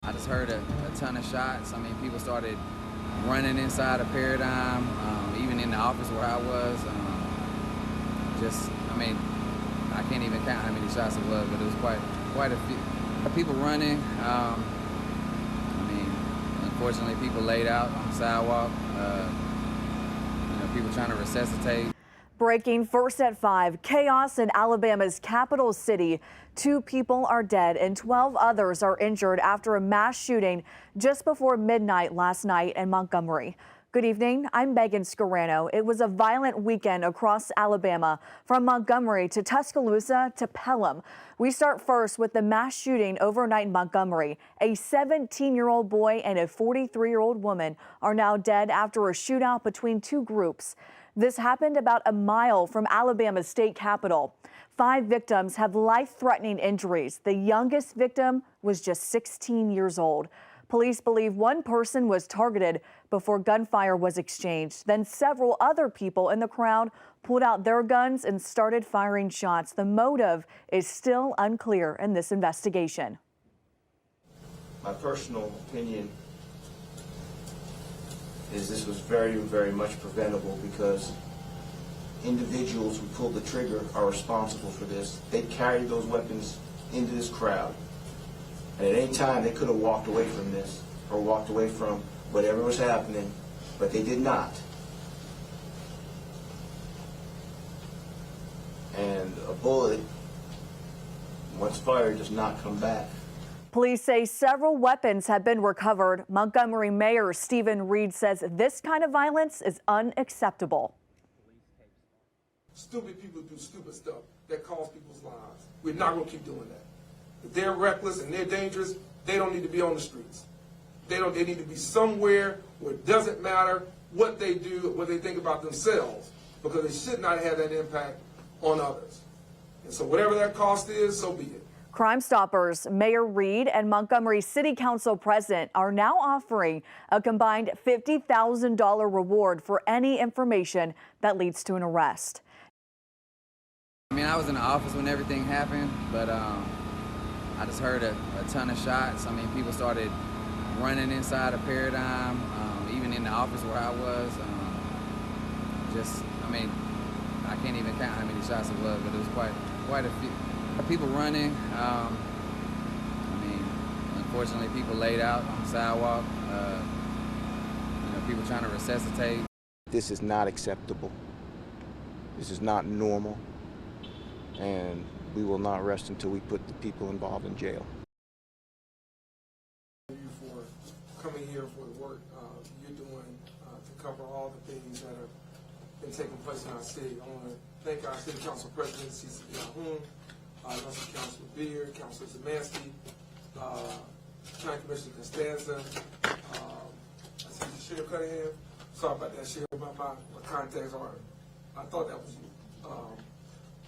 I just heard a ton of shots. I mean, people started running inside a Paradigm, even in the office where I was. I mean, I can't even count how many shots it was, but it was quite a few people running. I mean, unfortunately, people laid out on the sidewalk. People trying to resuscitate. Breaking first at 5, chaos in Alabama's capital city. 2 people are dead and 12 others are injured after a mass shooting just before midnight last night in Montgomery. Good evening, I'm Megan Scarano. It was a violent weekend across Alabama, from Montgomery to Tuscaloosa to Pelham. We start first with the mass shooting overnight in Montgomery. A 17-year-old boy and a 43-year-old woman are now dead after a shootout between 2 groups. This happened about a mile from Alabama's state capitol. 5 victims have life-threatening injuries. The youngest victim was just 16 years old. Police believe one person was targeted before gunfire was exchanged. Then several other people in the crowd pulled out their guns and started firing shots. The motive is still unclear in this investigation. My personal opinion is this was very, very much preventable because individuals who pulled the trigger are responsible for this. They carried those weapons into this crowd. And at any time, they could have walked away from this or walked away from whatever was happening, but they did not. And a bullet, once fired, does not come back. Police say several weapons have been recovered. Montgomery Mayor Stephen Reed says this kind of violence is unacceptable. Stupid people do stupid stuff that costs people's lives. We're not going to keep doing that. If they're reckless and they're dangerous, they don't need to be on the streets. They need to be somewhere where it doesn't matter what they do, what they think about themselves, because they should not have that impact on others. And so whatever that cost is, so be it. Crime Stoppers Mayor Reed and Montgomery City Council President are now offering a combined $50,000 reward for any information that leads to an arrest. I mean, I was in the office when everything happened, but I just heard a ton of shots. I mean, people started running inside a Paradigm, even in the office where I was. I mean, I can't even count how many shots it was, but it was quite a few people running. I mean, unfortunately, people laid out on the sidewalk. People trying to resuscitate. This is not acceptable. This is not normal. And we will not rest until we put the people involved in jail. Thank you for coming here for the work you're doing to cover all the things that have been taking place in our city. I want to thank our City Council President, Cece Calhoun, Councilor Beard, Councilor Zemansky, County Commissioner Costanza, I see Sheriff Cunningham. Sorry about that, Sheriff, my contacts are, I thought that was you.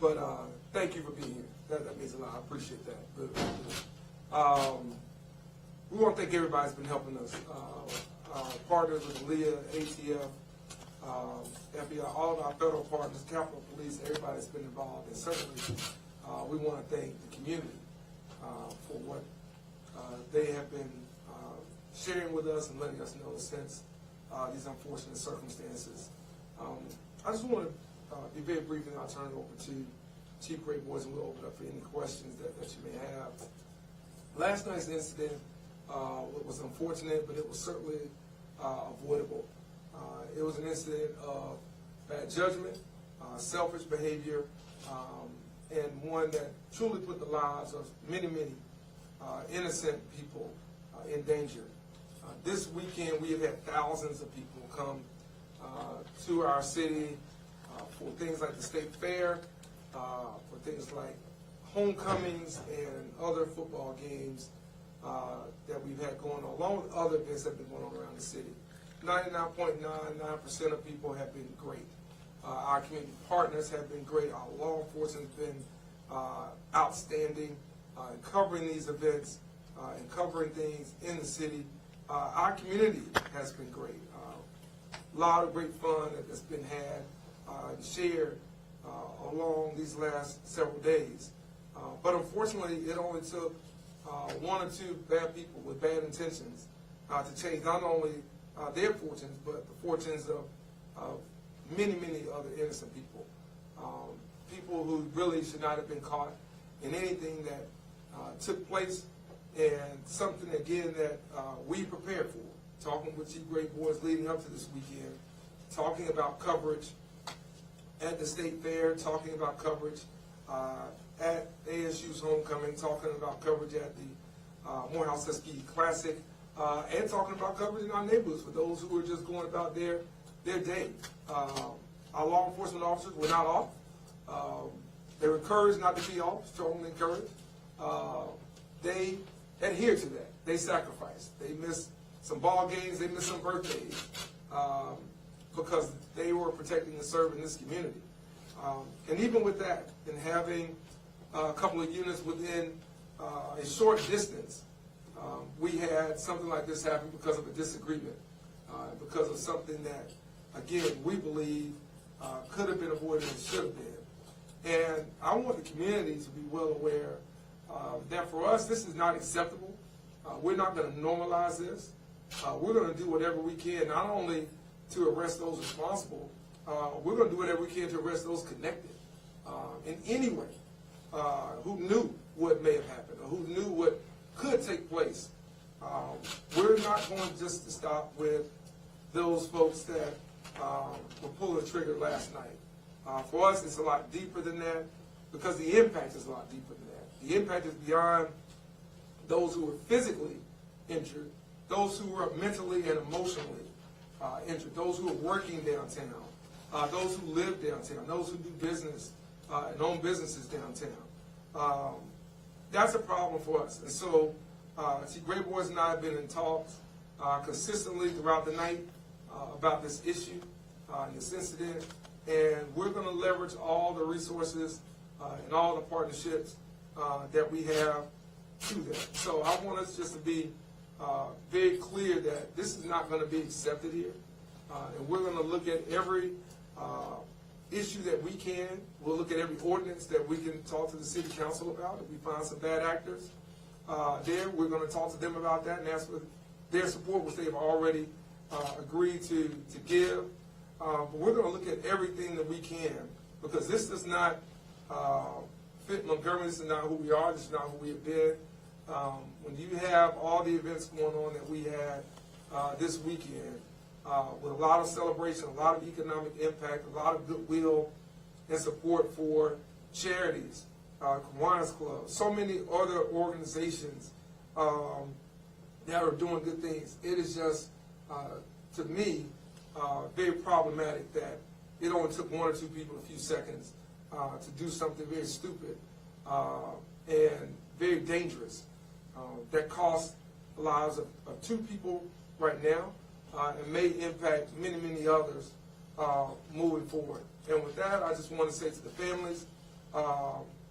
But thank you for being here. That means a lot. I appreciate that. We want to thank everybody that's been helping us. Our partners with LEA, ATF, FBI, all of our federal partners, Capitol Police, everybody that's been involved. And certainly we want to thank the community for what they have been sharing with us and letting us know since these unfortunate circumstances. I just want to be very brief, and I'll turn it over to Chief Gray Boys, and we'll open up for any questions that you may have. Last night's incident was unfortunate, but it was certainly avoidable. It was an incident of bad judgment, selfish behavior, and one that truly put the lives of many, many innocent people in danger. This weekend, we have had thousands of people come to our city for things like the State Fair, for things like homecomings and other football games that we've had going on, along with other events that have been going on around the city. 99.99% of people have been great. Our community partners have been great. Our law enforcement has been outstanding in covering these events and covering things in the city. Our community has been great. A lot of great fun that's been had and shared along these last several days. But unfortunately, it only took one or two bad people with bad intentions to change not only their fortunes, but the fortunes of many, many other innocent people. People who really should not have been caught in anything that took place, and something, again, that we prepared for. Talking with Chief Great Boys leading up to this weekend, talking about coverage at the State Fair, talking about coverage at ASU's homecoming, talking about coverage at the Morehouse Tuskegee Classic, and talking about coverage in our neighborhoods for those who are just going about their day. Our law enforcement officers were not off. They were encouraged not to be off, strongly encouraged. They adhered to that. They sacrificed. They missed some ball games. They missed some birthdays because they were protecting and serving this community. And even with that, and having a couple of units within a short distance, we had something like this happen because of a disagreement, because of something that, again, we believe could have been avoided and should have been. And I want the community to be well aware that for us, this is not acceptable. We're not going to normalize this. We're going to do whatever we can, not only to arrest those responsible, we're going to do whatever we can to arrest those connected in any way, who knew what may have happened or who knew what could take place. We're not going just to stop with those folks that were pulling the trigger last night. For us, it's a lot deeper than that, because the impact is a lot deeper than that. The impact is beyond those who were physically injured, those who were mentally and emotionally injured, those who are working downtown, those who live downtown, those who do business and own businesses downtown. That's a problem for us. And so, Chief Great Boys and I have been in talks consistently throughout the night about this issue, this incident, and we're going to leverage all the resources and all the partnerships that we have to that. So I want us just to be very clear that this is not going to be accepted here, and we're going to look at every issue that we can. We'll look at every ordinance that we can talk to the city council about. If we find some bad actors there, we're going to talk to them about that and ask for their support, which they've already agreed to give. But we're going to look at everything that we can, because this does not fit Montgomery. This is not who we are. This is not who we have been. When you have all the events going on that we had this weekend, with a lot of celebration, a lot of economic impact, a lot of goodwill and support for charities, Kiwanis Club, so many other organizations that are doing good things, it is just, to me, very problematic that it only took one or two people a few seconds to do something very stupid and very dangerous that cost the lives of two people right now and may impact many, many others moving forward. And with that, I just want to say to the families,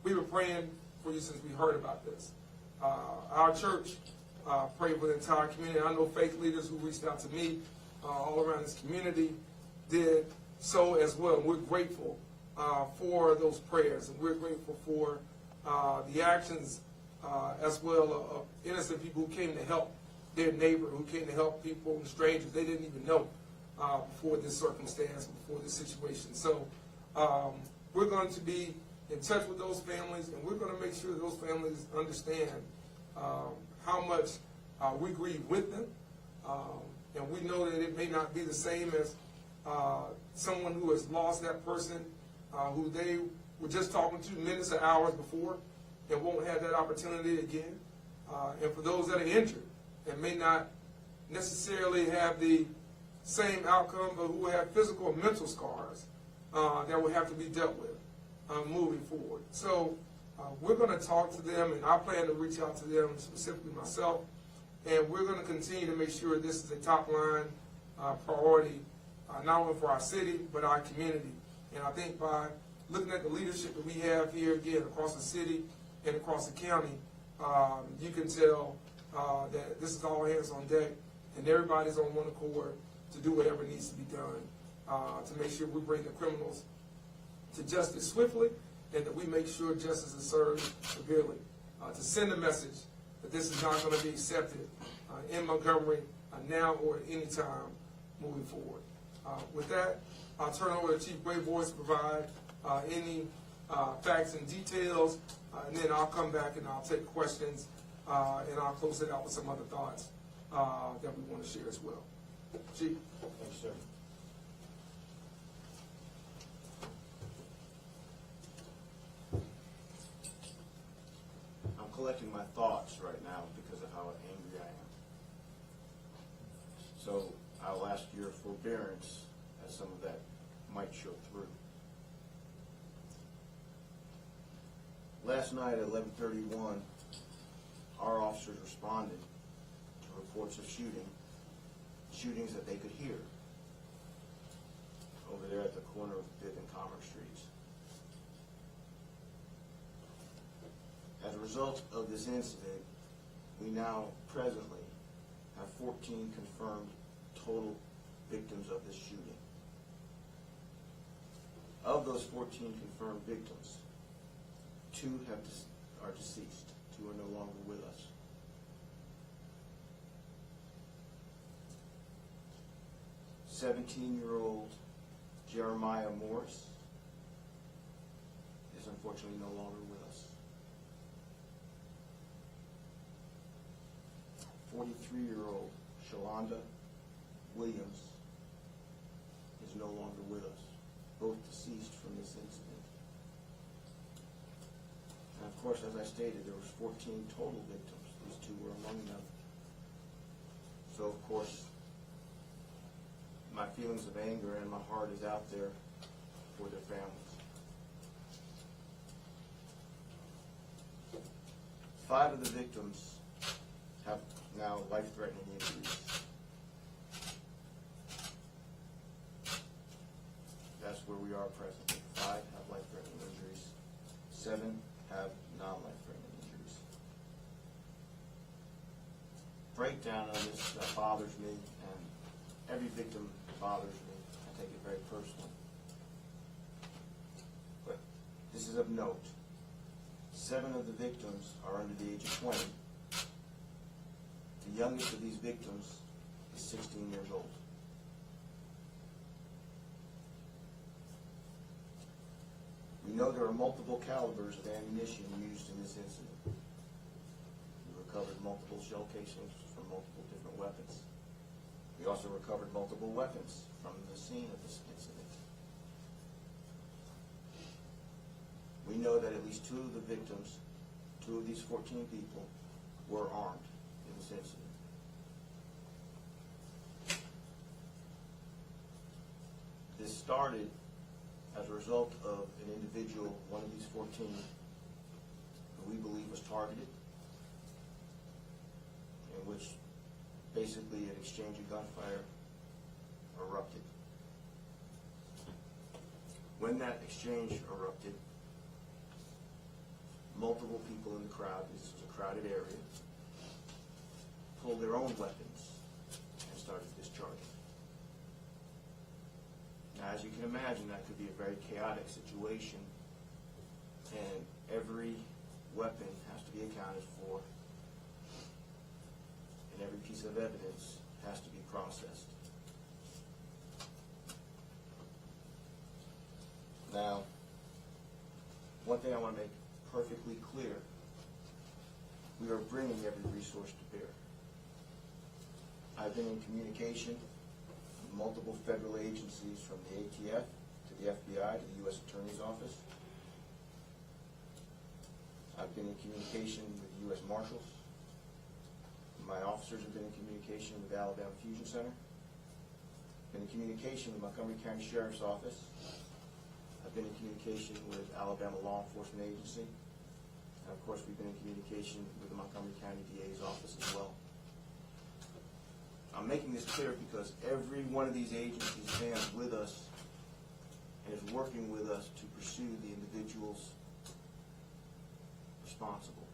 we've been praying for you since we heard about this. Our church prayed for the entire community. I know faith leaders who reached out to me all around this community did so as well. We're grateful for those prayers, and we're grateful for the actions as well of innocent people who came to help their neighbor, who came to help people and strangers they didn't even know before this circumstance, before this situation. So we're going to be in touch with those families, and we're going to make sure those families understand how much we grieve with them. And we know that it may not be the same as someone who has lost that person who they were just talking to minutes or hours before and won't have that opportunity again. And for those that are injured and may not necessarily have the same outcome, but who have physical or mental scars that will have to be dealt with moving forward. So we're going to talk to them, and I plan to reach out to them, specifically myself, and we're going to continue to make sure this is a top-line priority, not only for our city, but our community. And I think by looking at the leadership that we have here, again, across the city and across the county, you can tell that this is all hands on deck, and everybody's on one accord to do whatever needs to be done to make sure we bring the criminals to justice swiftly, and that we make sure justice is served severely. To send a message that that this is not going to be accepted in Montgomery now or at any time moving forward. With that, I'll turn over to Chief Grayboy to provide any facts and details, and then I'll come back and I'll take questions, and I'll close it out with some other thoughts that we want to share as well. Chief. Thanks, sir. I'm collecting my thoughts right now because of how angry I am. So I'll ask your forbearance as some of that might show through. Last night at 11:31, our officers responded to reports of shootings that they could hear over there at the corner of Bibb and Commerce Streets. As a result of this incident, we now presently have 14 confirmed total victims of this shooting. Of those 14 confirmed victims, 2 are deceased. 2 are no longer with us. 17-year-old Jeremiah Morris is unfortunately no longer with us. 43-year-old Shalonda Williams is no longer with us, both deceased from this incident. And of course, as I stated, there was 14 total victims. These 2 were among them. So of course, my feelings of anger and my heart is out there for their families. 5 of the victims have now life-threatening injuries. That's where we are presently. 5 have life-threatening injuries. 7 have non-life-threatening injuries. Breakdown on this bothers me, and every victim bothers me. I take it very personally. But this is of note. 7 of the victims are under the age of 20. The youngest of these victims is 16 years old. We know there are multiple calibers of ammunition used in this incident. We recovered multiple shell casings from multiple different weapons. We also recovered multiple weapons from the scene of this incident. We know that at least 2 of the victims, 2 of these 14 people, were armed in this incident. This started as a result of an individual, one of these 14, who we believe was targeted, in which basically an exchange of gunfire erupted. When that exchange erupted, multiple people in the crowd, this was a crowded area, pulled their own weapons and started discharging. Now, as you can imagine, that could be a very chaotic situation, and every weapon has to be accounted for, and every piece of evidence has to be processed. Now, one thing I want to make perfectly clear, we are bringing every resource to bear. I've been in communication with multiple federal agencies, from the ATF to the FBI to the U.S. Attorney's Office. I've been in communication with U.S. Marshals. My officers have been in communication with the Alabama Fusion Center. Been in communication with Montgomery County Sheriff's Office. I've been in communication with Alabama Law Enforcement Agency. And of course, we've been in communication with the Montgomery County DA's office as well. I'm making this clear because every one of these agencies stands with us and is working with us to pursue the individuals responsible.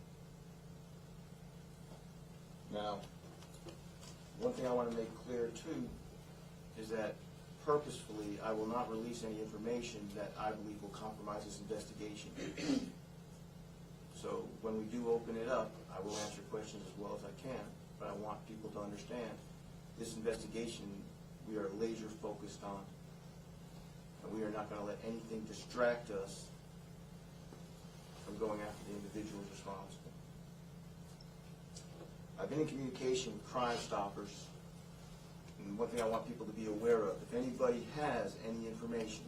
Now, one thing I want to make clear too is that purposefully I will not release any information that I believe will compromise this investigation. So when we do open it up, I will answer questions as well as I can, but I want people to understand this investigation we are laser focused on, and we are not going to let anything distract us from going after the individuals responsible. I've been in communication with Crime Stoppers, and one thing I want people to be aware of, if anybody has any information,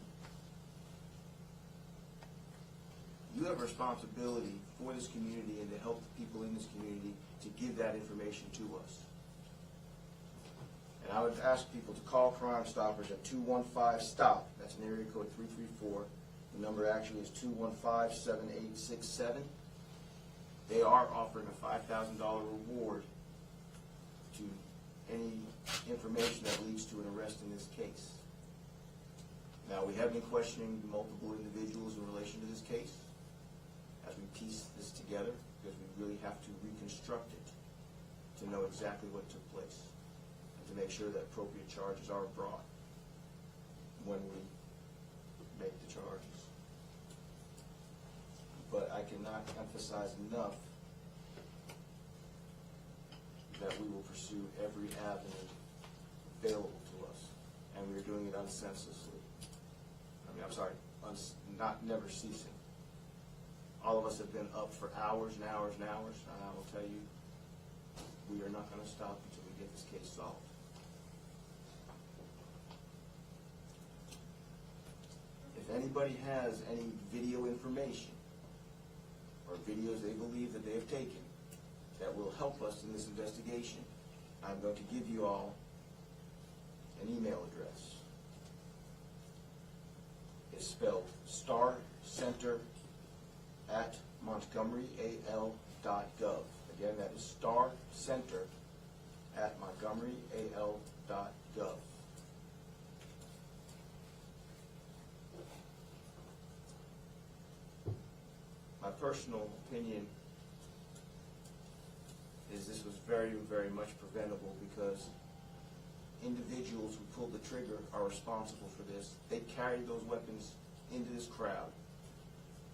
you have a responsibility for this community and to help the people in this community to give that information to us. And I would ask people to call Crime Stoppers at 215-STOP. That's an area code 334. The number actually is 215-7867. They are offering a $5,000 reward to any information that leads to an arrest in this case. Now, we have been questioning multiple individuals in relation to this case as we piece this together, because we really have to reconstruct it to know exactly what took place and to make sure that appropriate charges are brought when we make the charges. But I cannot emphasize enough that we will pursue every avenue available to us, and we're doing it unsenselessly. Never ceasing. All of us have been up for hours and hours and hours, and I will tell you, we are not going to stop until we get this case solved. If anybody has any video information or videos they believe that they have taken that will help us in this investigation, I'm going to give you all an email address. It's spelled starcenter@montgomeryal.gov. Again, that is starcenter@montgomeryal.gov. My personal opinion is this was very, very much preventable, because individuals who pulled the trigger are responsible for this. They carried those weapons into this crowd,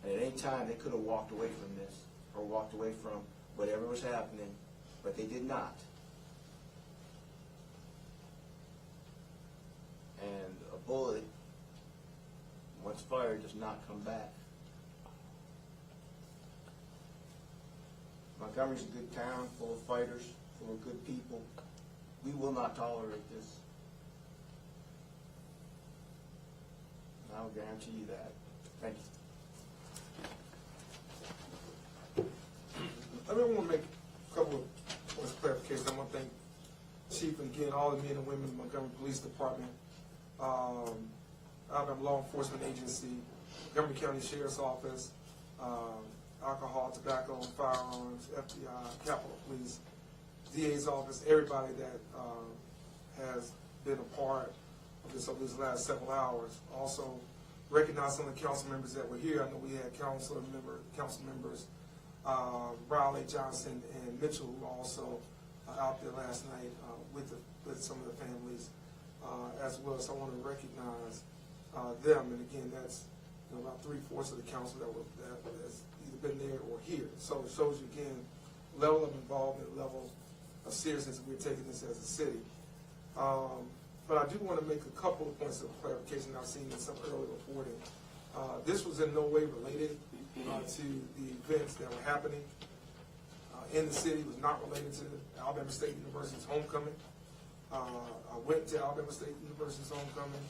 and at any time they could have walked away from this or walked away from whatever was happening, but they did not. And a bullet, once fired, does not come back. Montgomery's a good town, full of fighters, full of good people. We will not tolerate this. And I'll guarantee you that. Thank you. I really want to make a couple of points of clarification. I want to thank Chief and again all the men and women of the Montgomery Police Department, Alabama Law Enforcement Agency, Montgomery County Sheriff's Office, Alcohol, Tobacco, and Firearms, FBI, Capitol Police, DA's office, everybody that has been a part of this over these last several hours. Also recognize some of the council members that were here. I know we had council members Rowley, Johnson, and Mitchell, who were also out there last night with some of the families as well. So I want to recognize them. And again, that's about 3/4 of the council that has either been there or here. So it shows you again level of involvement, level of seriousness that we're taking this as a city. But I do want to make a couple of points of clarification I've seen in some early reporting. This was in no way related to the events that were happening in the city. It was not related to Alabama State University's homecoming. I went to Alabama State University's homecoming.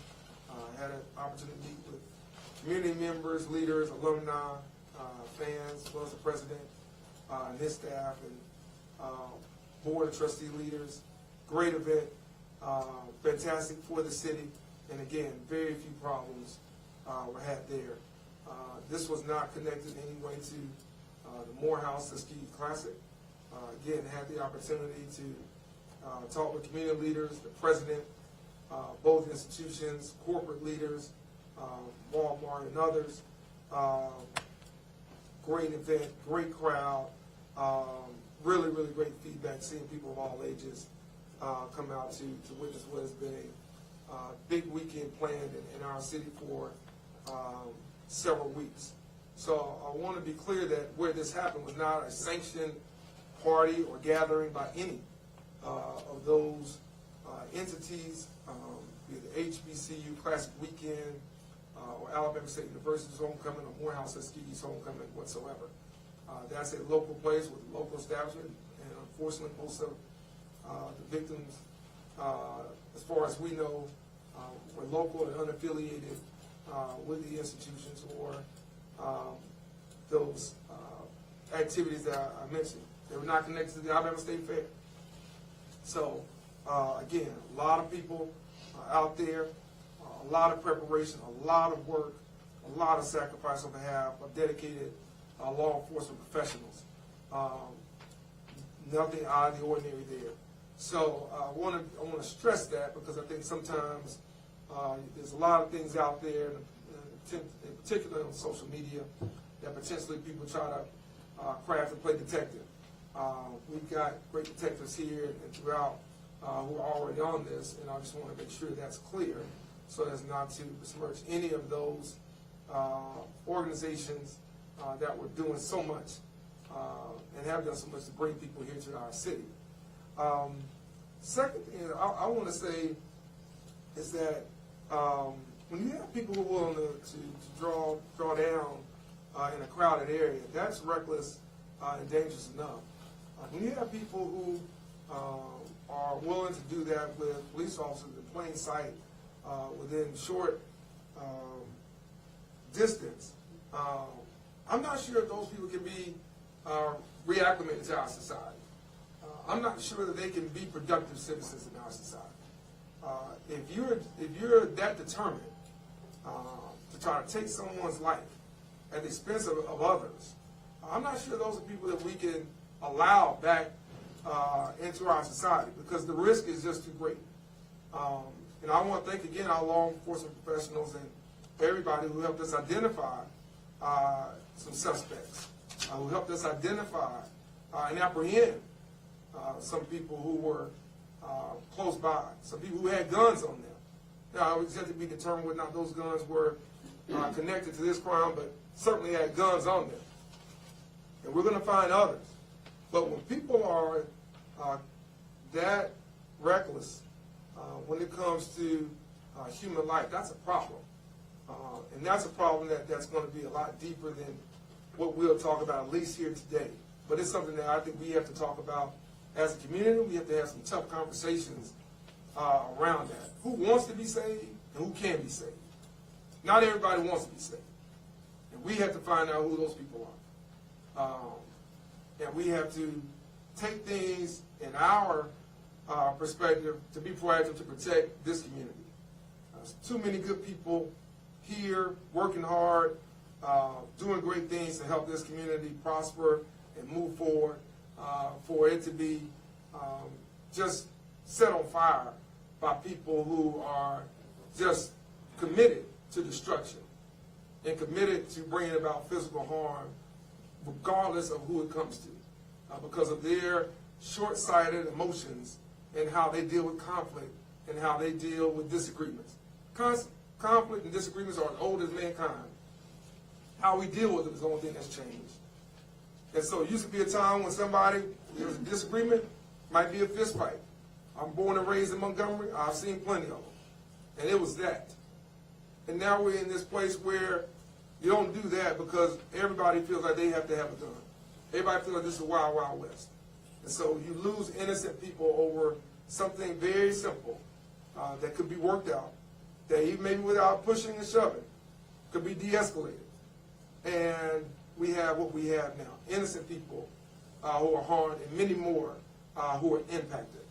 Had an opportunity to meet with community members, leaders, alumni, fans, as well as the president and his staff, and board of trustee leaders. Great event, fantastic for the city, and again, very few problems were had there. This was not connected in any way to the Morehouse Tuskegee Classic. Again, had the opportunity to talk with community leaders, the president, both institutions, corporate leaders, Walmart and others. Great event, great crowd, really, really great feedback, seeing people of all ages come out to witness what has been a big weekend planned in our city for several weeks. So I want to be clear that where this happened was not a sanctioned party or gathering by any of those entities, be it the HBCU Classic Weekend or Alabama State University's homecoming or Morehouse Tuskegee's homecoming whatsoever. That's a local place with a local establishment, and unfortunately most of the victims, as far as we know, were local and unaffiliated with the institutions or those activities that I mentioned. They were not connected to the Alabama State Fair. So, again, a lot of people out there, a lot of preparation, a lot of work, a lot of sacrifice on behalf of dedicated law enforcement professionals. Nothing out of the ordinary there. So I want to stress that, because I think sometimes there's a lot of things out there, in particular on social media, that potentially people try to craft and play detective. We've got great detectives here and throughout who are already on this, and I just want to make sure that's clear so as not to besmirch any of those organizations that were doing so much and have done so much to bring people here to our city. Second thing I want to say is that when you have people who are willing to draw down in a crowded area, that's reckless and dangerous enough. When you have people who are willing to do that with police officers in plain sight within short distance, I'm not sure if those people can be reacclimated to our society. I'm not sure that they can be productive citizens in our society. If you're that determined to try to take someone's life at the expense of others, I'm not sure those are people that we can allow back into our society, because the risk is just too great. And I want to thank again our law enforcement professionals and everybody who helped us identify some suspects, who helped us identify and apprehend some people who were close by, some people who had guns on them. Now, we just have to be determined whether or not those guns were connected to this crime, but certainly had guns on them. And we're going to find others. But when people are that reckless when it comes to human life, that's a problem. And that's a problem that's going to be a lot deeper than what we'll talk about, at least here today. But it's something that I think we have to talk about as a community. We have to have some tough conversations around that. Who wants to be saved and who can be saved? Not everybody wants to be saved. And we have to find out who those people are. And we have to take things in our perspective to be proactive to protect this community. There's too many good people here working hard, doing great things to help this community prosper and move forward, for it to be just set on fire by people who are just committed to destruction and committed to bringing about physical harm regardless of who it comes to, because of their short-sighted emotions and how they deal with conflict and how they deal with disagreements. Conflict and disagreements are as old as mankind. How we deal with them is the only thing that's changed. And so it used to be a time when there was a disagreement, might be a fist fight. I'm born and raised in Montgomery. I've seen plenty of them. And it was that. And now we're in this place where you don't do that because everybody feels like they have to have a gun. Everybody feels like this is a wild, wild west. And so you lose innocent people over something very simple that could be worked out, that even maybe without pushing and shoving, could be de-escalated. And we have what we have now, innocent people who are harmed and many more who are impacted.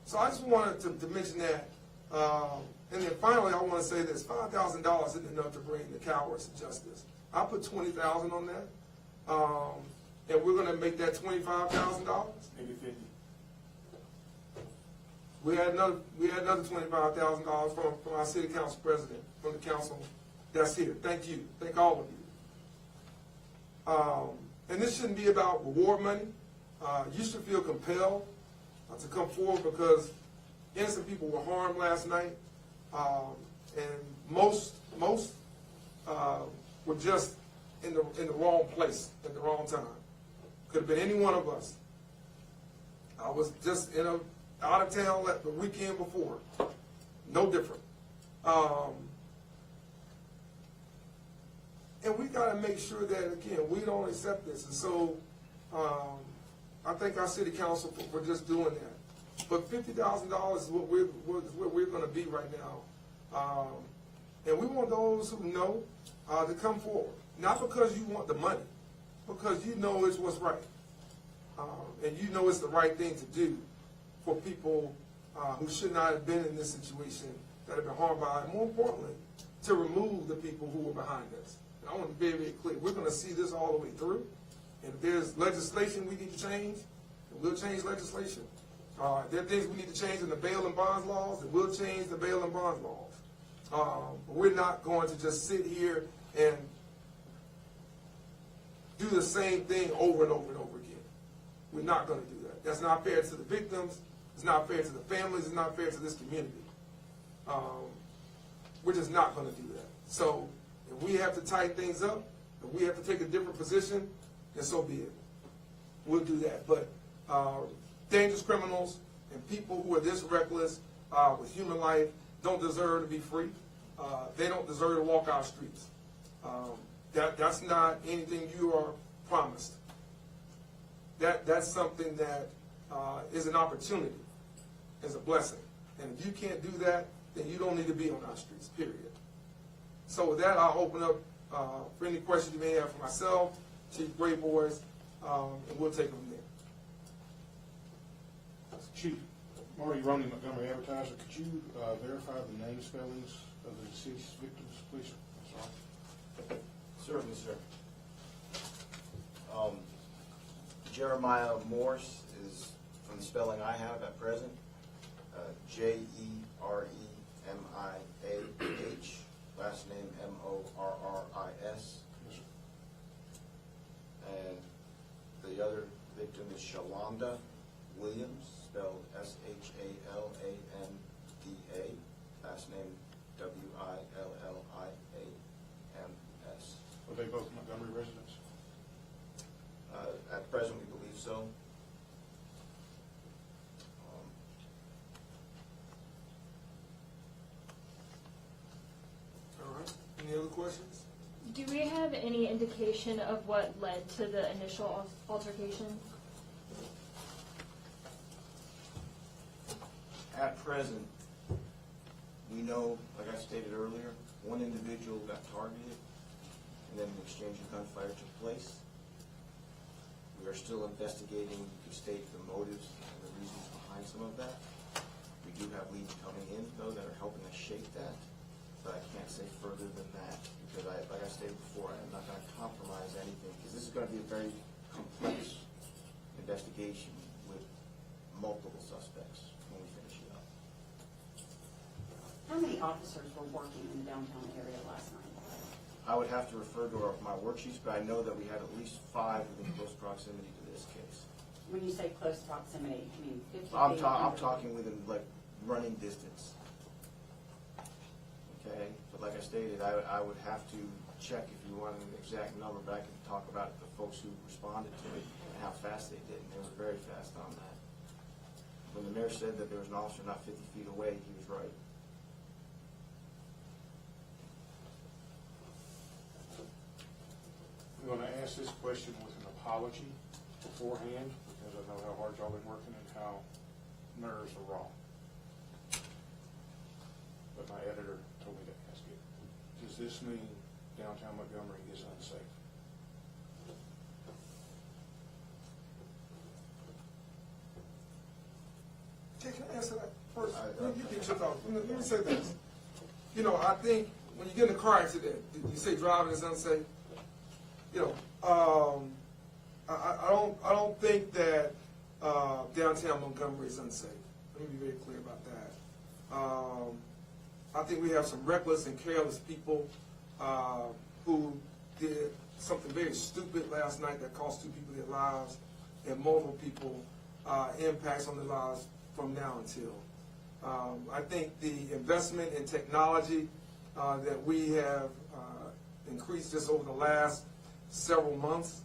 So I just wanted to mention that. And then finally, I want to say this: $5,000 isn't enough to bring the cowards to justice. I put $20,000 on that, and we're going to make that $25,000. Maybe 50. We had another $25,000 from our city council president, from the council that's here. Thank you. Thank all of you. And this shouldn't be about reward money. You should feel compelled to come forward because innocent people were harmed last night, and most were just in the wrong place at the wrong time. Could have been any one of us. I was just out of town the weekend before. No different. And we got to make sure that, again, we don't accept this. And so I thank our city council for just doing that. But $50,000 is what we're going to be right now. And we want those who know to come forward. Not because you want the money, because you know it's what's right. And you know it's the right thing to do for people who should not have been in this situation, that have been harmed by it. And more importantly, to remove the people who were behind us. And I want to be very, very clear. We're going to see this all the way through. And if there's legislation we need to change, then we'll change legislation. If there are things we need to change in the bail and bonds laws, then we'll change the bail and bonds laws. But we're not going to just sit here and do the same thing over and over and over again. We're not going to do that. That's not fair to the victims. It's not fair to the families. It's not fair to this community. We're just not going to do that. So if we have to tighten things up, if we have to take a different position, then so be it. We'll do that. But dangerous criminals and people who are this reckless with human life don't deserve to be free. They don't deserve to walk our streets. That's not anything you are promised. That's something that is an opportunity, is a blessing. And if you can't do that, then you don't need to be on our streets, period. So with that, I'll open up for any questions you may have for myself, Chief Grayboys, and we'll take them from there. Chief, Marty Roney, Montgomery Advertiser, could you verify the name spellings of the deceased victims, please? Sorry. Certainly, sir. Jeremiah Morse is, from the spelling I have at present, Jeremiah, last name Morris. Yes, sir. And the other victim is Shalonda Williams, spelled Shalanda, last name Williams. Are they both Montgomery residents? At present, we believe so. All right. Any other questions? Do we have any indication of what led to the initial altercation? At present, we know, like I stated earlier, one individual got targeted, and then an exchange of gunfire took place. We are still investigating, you could state, the motives and the reasons behind some of that. We do have leads coming in, though, that are helping us shape that, but I can't say further than that, because like I stated before, I'm not going to compromise anything, because this is going to be a very complex investigation with multiple suspects when we finish it up. How many officers were working in the downtown area last night? I would have to refer to my worksheets, but I know that we had at least 5 within close proximity to this case. When you say close proximity, I mean 50 feet? I'm talking within, like, running distance. Okay, but like I stated, I would have to check if you want an exact number, but I can talk about the folks who responded to it and how fast they did, and they were very fast on that. When the mayor said that there was an officer not 50 feet away, he was right. I'm going to ask this question with an apology beforehand, because I know how hard y'all been working and how nerves are raw. But my editor told me to ask it. Does this mean downtown Montgomery is unsafe? Can I answer that first? You can shut off. Let me say this. You know, I think when you get in a car accident, you say driving is unsafe. You know, I don't think that downtown Montgomery is unsafe. Let me be very clear about that. I think we have some reckless and careless people who did something very stupid last night that cost 2 people their lives and multiple people impacts on their lives from now until. I think the investment in technology that we have increased just over the last several months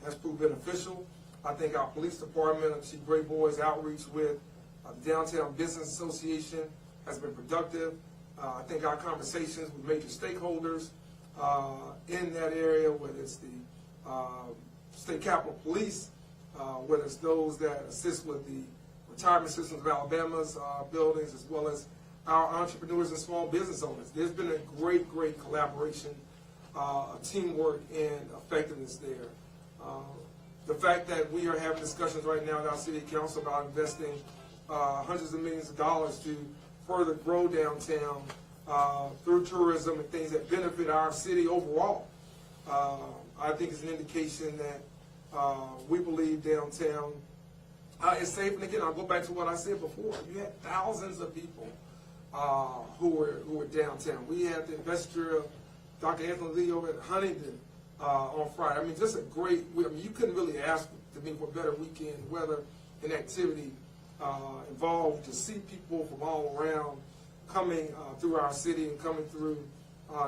has proved beneficial. I think our police department, Chief Grayboy's outreach with the Downtown Business Association has been productive. I think our conversations with major stakeholders in that area, whether it's the State Capitol Police, whether it's those that assist with the retirement systems of Alabama's buildings, as well as our entrepreneurs and small business owners. There's been a great, great collaboration, teamwork, and effectiveness there. The fact that we are having discussions right now at our city council about investing hundreds of millions of dollars to further grow downtown through tourism and things that benefit our city overall, I think is an indication that we believe downtown is safe. And again, I'll go back to what I said before. You had thousands of people who were downtown. We had the investiture of Dr. Anthony Lee over at Huntington on Friday. I mean, just a great, I mean, you couldn't really ask to me for a better weekend weather and activity involved to see people from all around coming through our city and coming through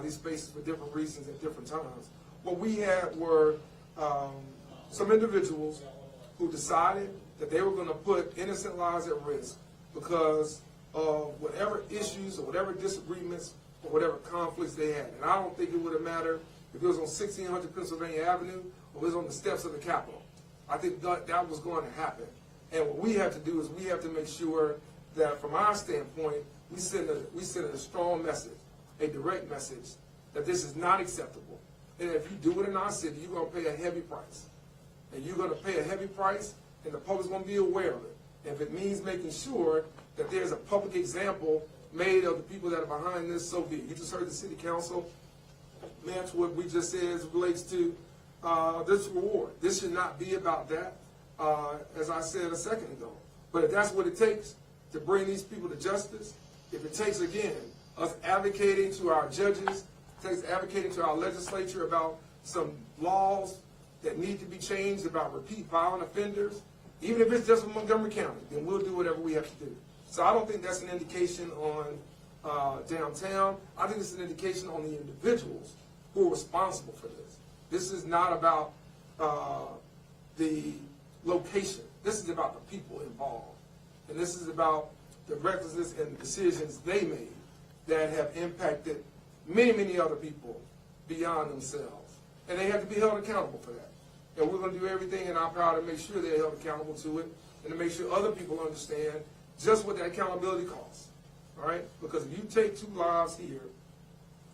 these spaces for different reasons at different times. What we had were some individuals who decided that they were going to put innocent lives at risk because of whatever issues or whatever disagreements or whatever conflicts they had. And I don't think it would have mattered if it was on 1600 Pennsylvania Avenue or it was on the steps of the Capitol. I think that was going to happen. And what we have to do is we have to make sure that from our standpoint, we send a strong message, a direct message, that this is not acceptable. And if you do it in our city, you're going to pay a heavy price. And you're going to pay a heavy price, and the public's going to be aware of it. And if it means making sure that there's a public example made of the people that are behind this, so be it. You just heard the city council match what we just said as it relates to this reward. This should not be about that, as I said a second ago. But if that's what it takes to bring these people to justice, if it takes, again, us advocating to our judges, it takes advocating to our legislature about some laws that need to be changed about repeat violent offenders, even if it's just in Montgomery County, then we'll do whatever we have to do. So I don't think that's an indication on downtown. I think it's an indication on the individuals who are responsible for this. This is not about the location. This is about the people involved. And this is about the recklessness and the decisions they made that have impacted many, many other people beyond themselves. And they have to be held accountable for that. And we're going to do everything in our power to make sure they're held accountable to it and to make sure other people understand just what that accountability costs. All right? Because if you take 2 lives here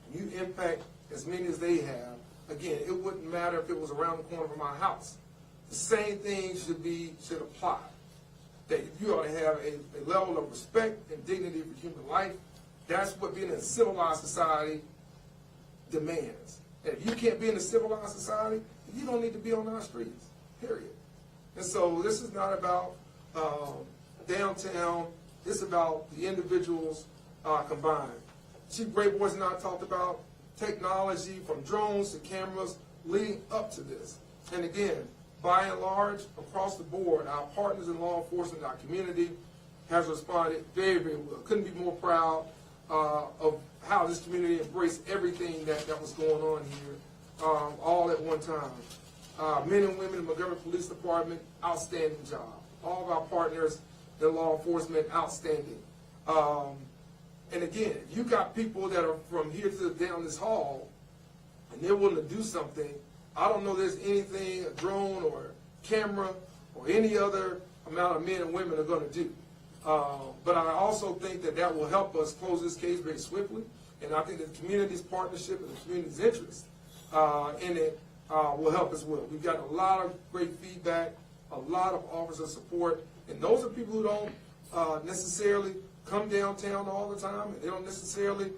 and you impact as many as they have, again, it wouldn't matter if it was around the corner from my house. The same thing should apply. That you ought to have a level of respect and dignity for human life. That's what being in a civilized society demands. And if you can't be in a civilized society, you don't need to be on our streets, period. And so this is not about downtown. It's about the individuals combined. Chief Grayboy and I talked about technology from drones to cameras leading up to this. And again, by and large, across the board, our partners in law enforcement, our community has responded very, very well. Couldn't be more proud of how this community embraced everything that was going on here, all at one time. Men and women in Montgomery Police Department, outstanding job. All of our partners in law enforcement, outstanding. And again, if you got people that are from here to down this hall, and they're willing to do something, I don't know there's anything a drone or camera or any other amount of men and women are going to do. But I also think that will help us close this case very swiftly. And I think the community's partnership and the community's interest in it will help as well. We've got a lot of great feedback, a lot of offers of support. And those are people who don't necessarily come downtown all the time. And they don't necessarily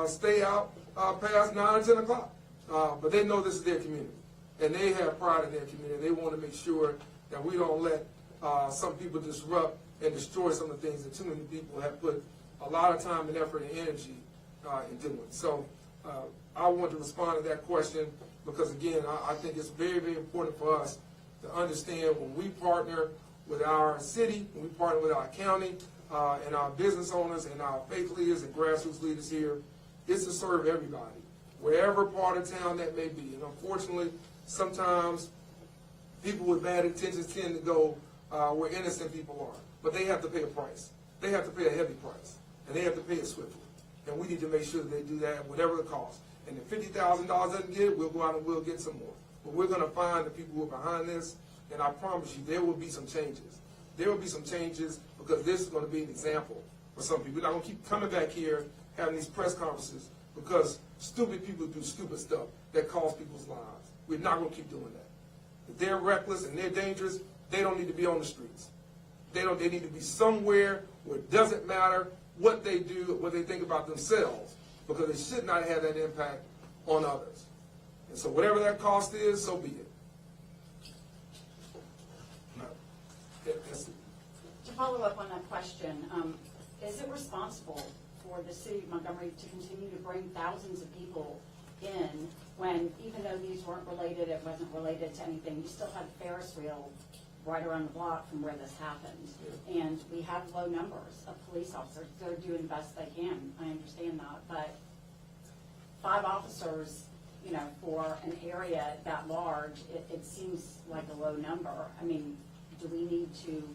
stay out past 9 or 10 o'clock. But they know this is their community. And they have pride in their community. They want to make sure that we don't let some people disrupt and destroy some of the things that too many people have put a lot of time and effort and energy in doing. So I want to respond to that question because, again, I think it's very, very important for us to understand when we partner with our city, when we partner with our county, and our business owners and our faith leaders and grassroots leaders here, it's to serve everybody. wherever part of town that may be. And unfortunately, sometimes people with bad intentions tend to go where innocent people are. But they have to pay a price. They have to pay a heavy price. And they have to pay it swiftly. And we need to make sure that they do that, whatever the cost. And if $50,000 doesn't get it, we'll go out and we'll get some more. But we're going to find the people who are behind this, and I promise you, there will be some changes. There will be some changes because this is going to be an example for some people. We're not going to keep coming back here having these press conferences because stupid people do stupid stuff that costs people's lives. We're not going to keep doing that. If they're reckless and they're dangerous, they don't need to be on the streets. They need to be somewhere where it doesn't matter what they do, what they think about themselves, because they should not have that impact on others. And so whatever that cost is, so be it. To follow up on that question, is it responsible for the city of Montgomery to continue to bring thousands of people in when, even though these weren't related, it wasn't related to anything, you still had a Ferris wheel right around the block from where this happened? Yeah. And we have low numbers of police officers. They're doing the best they can. I understand that. But 5 officers, you know, for an area that large, it seems like a low number. I mean, do we need to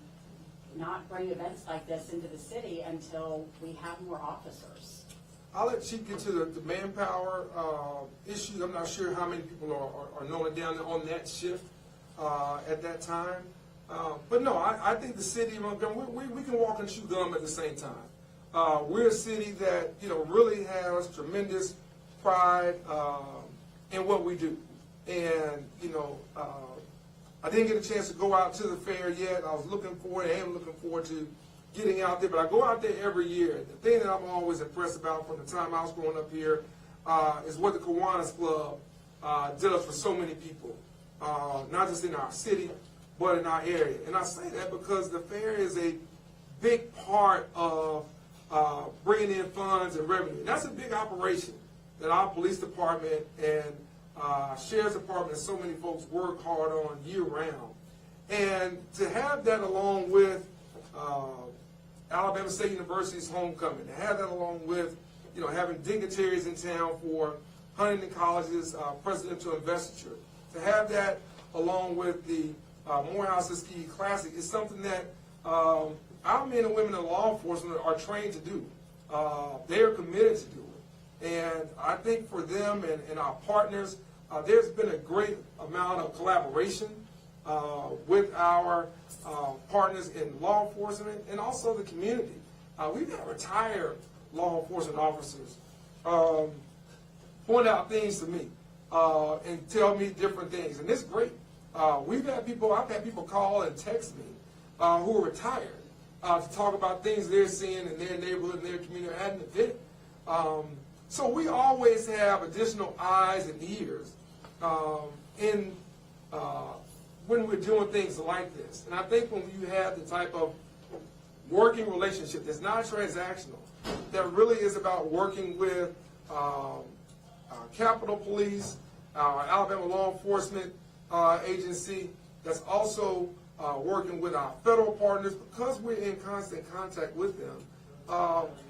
not bring events like this into the city until we have more officers? I'll let Chief get to the manpower issue. I'm not sure how many people are knowing down there on that shift at that time. But no, I think the city of Montgomery, we can walk and chew gum at the same time. We're a city that, you know, really has tremendous pride in what we do. And, you know, I didn't get a chance to go out to the fair yet. I was looking forward, I am looking forward to getting out there, but I go out there every year. The thing that I'm always impressed about from the time I was growing up here is what the Kiwanis Club does for so many people, not just in our city, but in our area. And I say that because the fair is a big part of bringing in funds and revenue. And that's a big operation that our police department and sheriff's department and so many folks work hard on year-round. And to have that along with Alabama State University's homecoming, to have that along with, you know, having dignitaries in town for Huntington College's presidential investiture, to have that along with the Morehouse's KEYE Classic is something that our men and women in law enforcement are trained to do. They are committed to do it. And I think for them and our partners, there's been a great amount of collaboration with our partners in law enforcement and also the community. We've had retired law enforcement officers point out things to me and tell me different things, and it's great. I've had people call and text me who are retired to talk about things they're seeing in their neighborhood, in their community, at an event. So we always have additional eyes and ears when we're doing things like this. And I think when you have the type of working relationship that's not transactional, that really is about working with Capitol Police, our Alabama Law Enforcement Agency, that's also working with our federal partners, because we're in constant contact with them,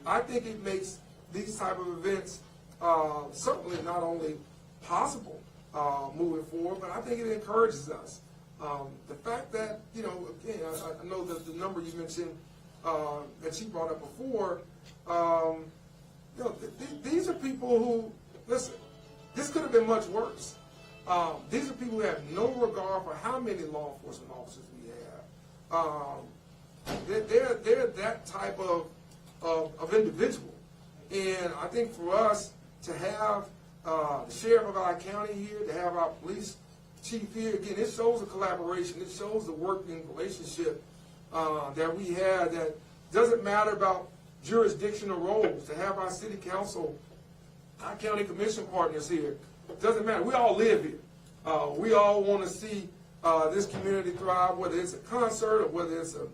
I think it makes these type of events certainly not only possible moving forward, but I think it encourages us. The fact that, you know, again, I know that the number you mentioned that she brought up before, you know, these are people who, listen, this could have been much worse. These are people who have no regard for how many law enforcement officers we have. They're that type of individual. And I think for us to have the sheriff of our county here, to have our police chief here, again, it shows a collaboration. It shows the working relationship that we have, that doesn't matter about jurisdictional roles. To have our city council, our county commission partners here, it doesn't matter. We all live here. We all want to see this community thrive, whether it's a concert or whether it's a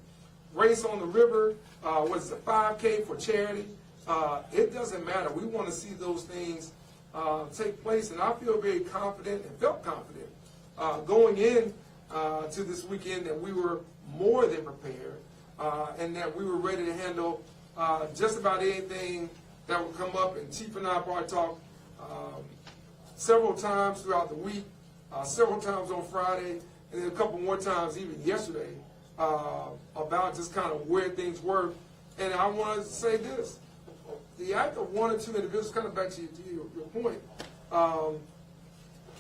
race on the river, whether it's a 5K for charity. It doesn't matter. We want to see those things take place, and I feel very confident and felt confident going in to this weekend that we were more than prepared and that we were ready to handle just about anything that would come up. And Chief and I probably talked several times throughout the week, several times on Friday, and then a couple more times even yesterday, about just kind of where things were. And I want to say this. The act of one or two individuals, kind of back to your point,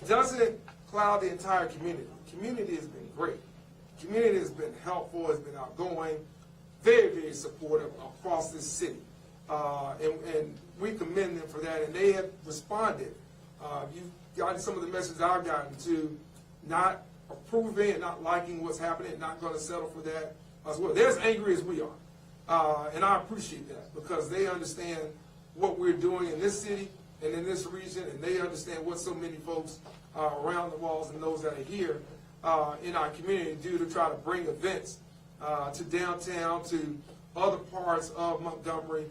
doesn't cloud the entire community. Community has been great. Community has been helpful, has been outgoing, very, very supportive across this city. And we commend them for that, and they have responded. You've gotten some of the messages I've gotten to not approving and not liking what's happening, not going to settle for that as well. They're as angry as we are. And I appreciate that because they understand what we're doing in this city and in this region, and they understand what so many folks around the walls and those that are here in our community do to try to bring events to downtown, to other parts of Montgomery,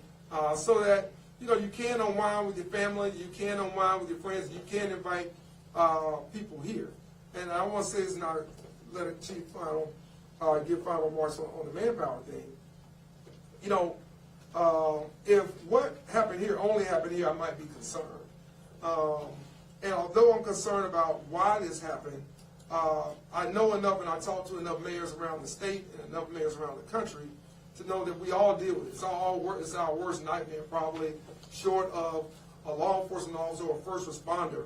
so that you can unwind with your family, you can unwind with your friends, you can invite people here. And I want to say this, and I'll let the chief give final remarks on the manpower thing. If what happened here only happened here, I might be concerned. And although I'm concerned about why this happened, I know enough, and I talk to enough mayors around the state and enough mayors around the country to know that we all deal with it. It's our worst nightmare, probably, short of a law enforcement officer or a first responder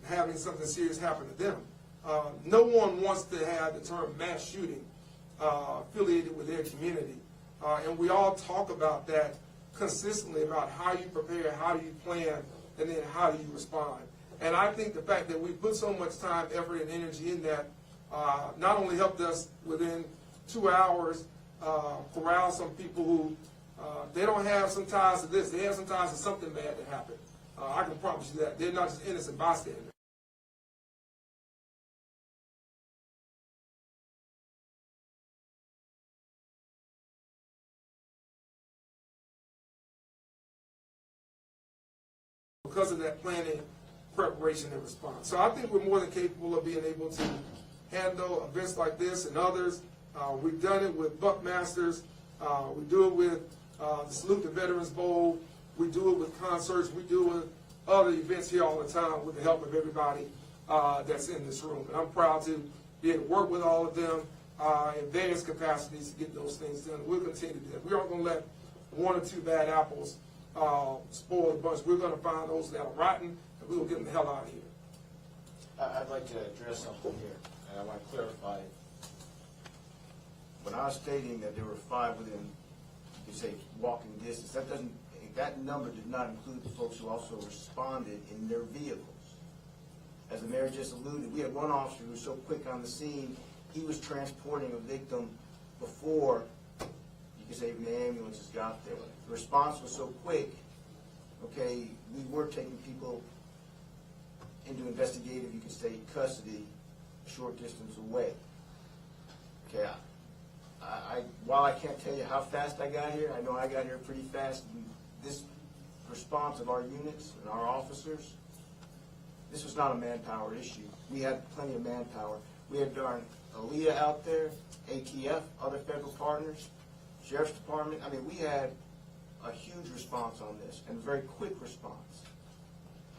having something serious happen to them. No one wants to have the term mass shooting affiliated with their community. And we all talk about that consistently, about how you prepare, how you plan, and then how do you respond. And I think the fact that we put so much time, effort, and energy in that not only helped us within 2 hours corral some people who they don't have some ties to this. They have some ties to something bad that happened. I can promise you that. They're not just innocent bystanders. Because of that planning, preparation, and response. So I think we're more than capable of being able to handle events like this and others. We've done it with Buckmasters. We do it with the Salute the Veterans Bowl. We do it with concerts. We do it with other events here all the time with the help of everybody that's in this room. And I'm proud to be able to work with all of them in various capacities to get those things done. We'll continue to do that. We aren't going to let one or two bad apples spoil the bunch. We're going to find those that are rotten, and we will get them the hell out of here. I'd like to address something here, and I want to clarify. When I was stating that there were 5 within, you could say, walking distance, that number did not include the folks who also responded in their vehicles. As the mayor just alluded, we had one officer who was so quick on the scene, he was transporting a victim before, you could say, even the ambulances got there. The response was so quick, okay, we were taking people into investigative, you could say, custody, a short distance away. Okay, while I can't tell you how fast I got here, I know I got here pretty fast. This response of our units and our officers, this was not a manpower issue. We had plenty of manpower. We had darn Aaliyah out there, ATF, other federal partners, Sheriff's Department. I mean, we had a huge response on this, and a very quick response.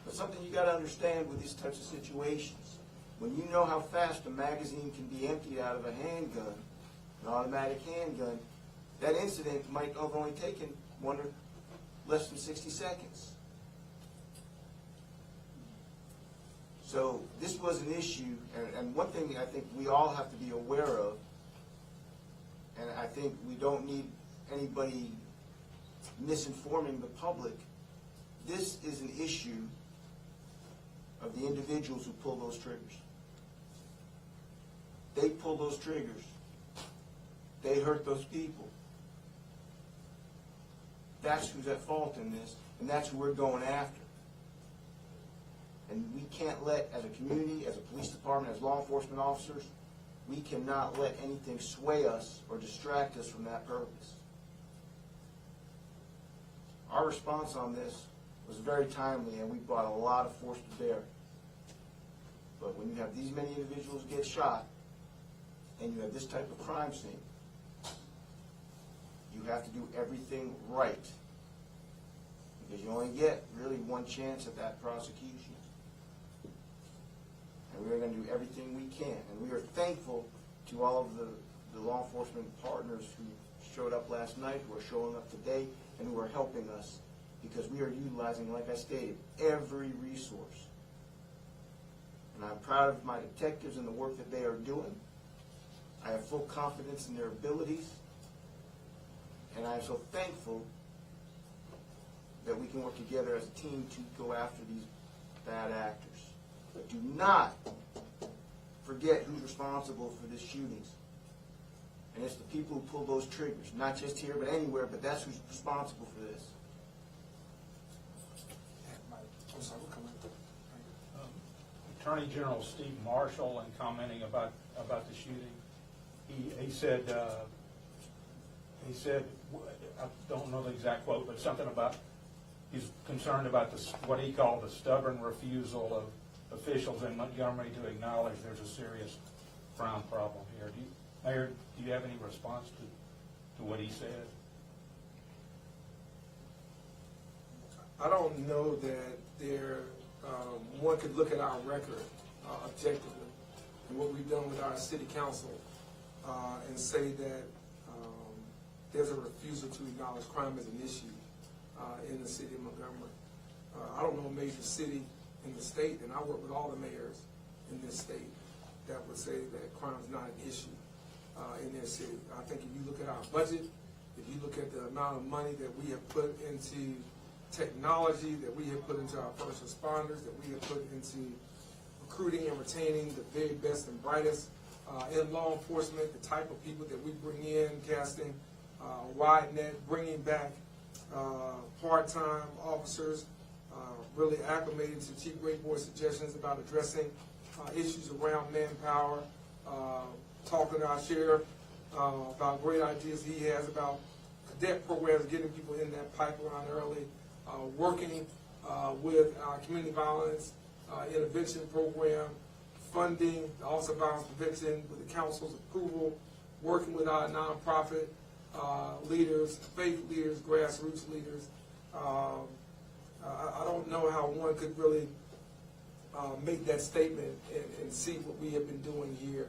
But something you got to understand with these types of situations, when you know how fast a magazine can be emptied out of a handgun, an automatic handgun, that incident might have only taken less than 60 seconds. So this was an issue, and one thing I think we all have to be aware of, and I think we don't need anybody misinforming the public, this is an issue of the individuals who pull those triggers. They pull those triggers. They hurt those people. That's who's at fault in this, and that's who we're going after. And we can't let, as a community, as a police department, as law enforcement officers, we cannot let anything sway us or distract us from that purpose. Our response on this was very timely, and we brought a lot of force to bear. But when you have these many individuals get shot, and you have this type of crime scene, you have to do everything right. Because you only get really one chance at that prosecution. and we are going to do everything we can. And we are thankful to all of the law enforcement partners who showed up last night, who are showing up today, and who are helping us, because we are utilizing, like I stated, every resource. And I'm proud of my detectives and the work that they are doing. I have full confidence in their abilities, and I am so thankful that we can work together as a team to go after these bad actors. But do not forget who's responsible for these shootings. And it's the people who pull those triggers, not just here, but anywhere, but that's who's responsible for this. I'm sorry, we'll come in. Attorney General Steve Marshall, in commenting about the shooting, he said, I don't know the exact quote, but something about he's concerned about what he called the stubborn refusal of officials in Montgomery to acknowledge there's a serious crime problem here. Mayor, do you have any response to what he said? I don't know that one could look at our record objectively and what we've done with our city council and say that there's a refusal to acknowledge crime as an issue in the city of Montgomery. I don't know a major city in the state, and I work with all the mayors in this state, that would say that crime is not an issue in their city. I think if you look at our budget, if you look at the amount of money that we have put into technology, that we have put into our first responders, that we have put into recruiting and retaining the very best and brightest in law enforcement, the type of people that we bring in, casting wide net, bringing back part-time officers, really acclimated to Chief Greatboard's suggestions about addressing issues around manpower, talking to our sheriff about great ideas he has about cadet programs, getting people in that pipeline early, working with our community violence intervention program, funding the Office of Violence Prevention with the council's approval, working with our nonprofit leaders, faith leaders, grassroots leaders. I don't know how one could really make that statement and see what we have been doing here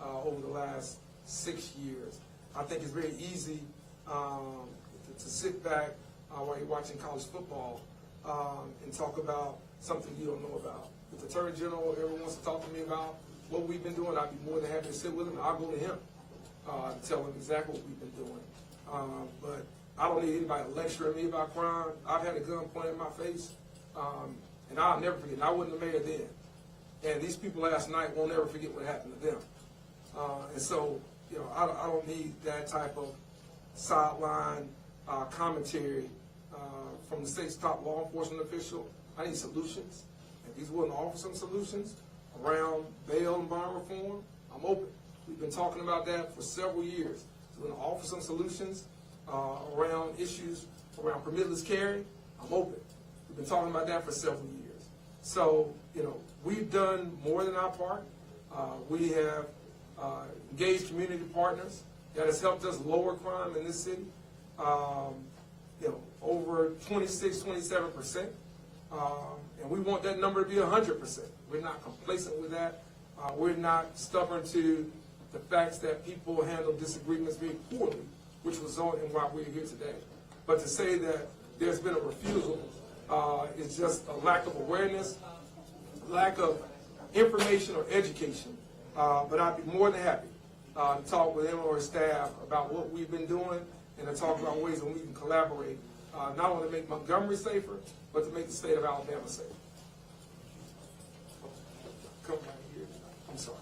over the last 6 years. I think it's very easy to sit back while you're watching college football and talk about something you don't know about. If the Attorney General ever wants to talk to me about what we've been doing, I'd be more than happy to sit with him. I'll go to him to tell him exactly what we've been doing. But I don't need anybody lecturing me about crime. I've had a gun pointed in my face, and I'll never forget. I wasn't the mayor then. And these people last night won't ever forget what happened to them. And so, you know, I don't need that type of sideline commentary from the state's top law enforcement official. I need solutions. If he's willing to offer some solutions around bail and bond reform, I'm open. We've been talking about that for several years. He's willing to offer some solutions around issues around permitless carry, I'm open. We've been talking about that for several years. So, you know, we've done more than our part. We have engaged community partners that has helped us lower crime in this city. You know, over 26, 27%. And we want that number to be 100%. We're not complacent with that. We're not stubborn to the facts that people handle disagreements very poorly, which resulted in why we're here today. But to say that there's been a refusal is just a lack of awareness, lack of information or education. But I'd be more than happy to talk with him or his staff about what we've been doing and to talk about ways that we can collaborate, not only to make Montgomery safer, but to make the state of Alabama safer. Come right here. I'm sorry.